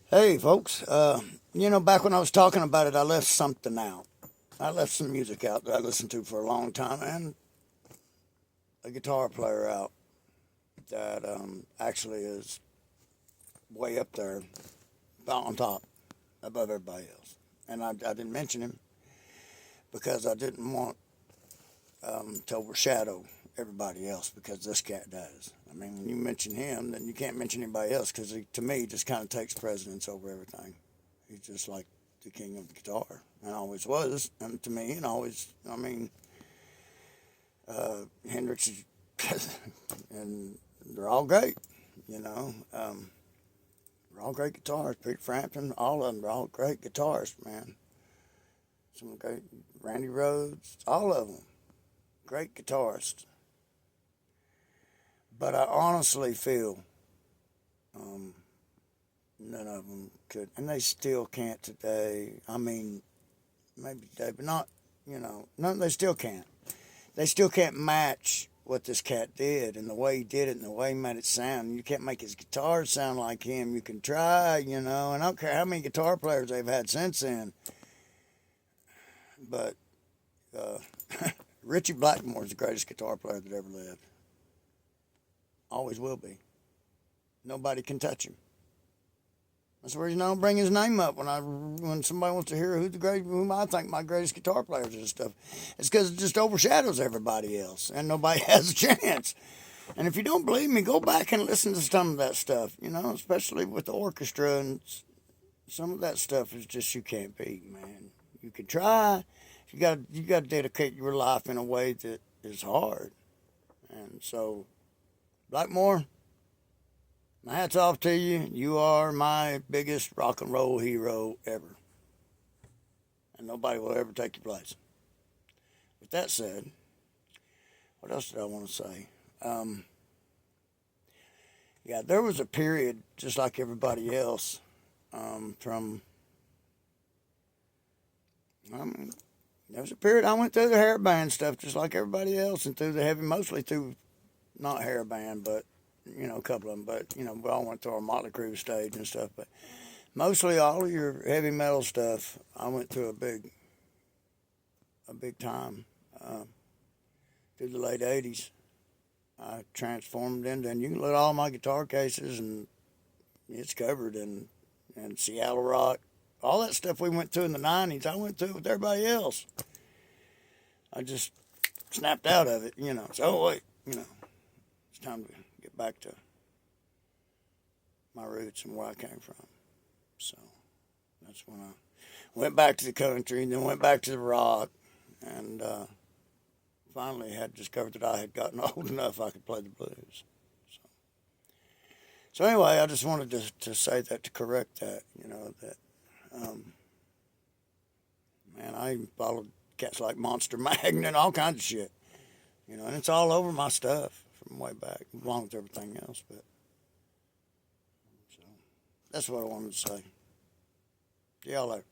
Hey, folks. Back when I was talking about it, I left something out. I left some music out that I listened to for a long time, and a guitar player out that actually is way up there, on top, above everybody else. And I didn't mention him because I didn't want to overshadow everybody else because this cat does. I mean, when you mention him, then you can't mention anybody else because to me, he just kind of takes precedence over everything. He's just like the king of the guitar, and always was. And to me, and always, Hendrix is, and they're all great, you know. They're all great guitarists. Peter Frampton, all of them, they're all great guitarists, man. Some great, Randy Rhoads, all of them, great guitarists. But I honestly feel none of them could, and they still can't today. I mean, maybe today, but not, none. They still can't. They still can't match what this cat did and the way he did it and the way he made it sound. You can't make his guitar sound like him. You can try, and I don't care how many guitar players they've had since then. But uh, Richie Blackmore's the greatest guitar player that ever lived. Always will be. Nobody can touch him. That's the reason I don't bring his name up when somebody wants to hear whom I think my greatest guitar players and stuff. It's because it just overshadows everybody else, and nobody has a chance. And if you don't believe me, go back and listen to some of that stuff. Especially with the orchestra, and some of that stuff is just you can't beat, man. You can try. You got to dedicate your life in a way that is hard. And so, Blackmore, my hat's off to you. You are my biggest rock and roll hero ever. And nobody will ever take your place. With that said, what else did I want to say? Yeah, there was a period, just like everybody else, there was a period I went through the hair band stuff just like everybody else and through the heavy, mostly through, not hair band, but a couple of them, but we all went through our Motley Crue stage and stuff. But mostly all of your heavy metal stuff, I went through a big time through the late '80s. I transformed into, and you can look at all my guitar cases, and it's covered in Seattle rock, all that stuff we went through in the '90s. I went through with everybody else. I just snapped out of it, So wait, it's time to get back to my roots and where I came from. So that's when I went back to the country and then went back to the rock and finally had discovered that I had gotten old enough I could play the blues. So anyway, I just wanted to say that to correct that, that, man, I even followed cats like Monster Magnet and all kinds of shit, and it's all over my stuff from way back, along with everything else, but so that's what I wanted to say. See y'all later.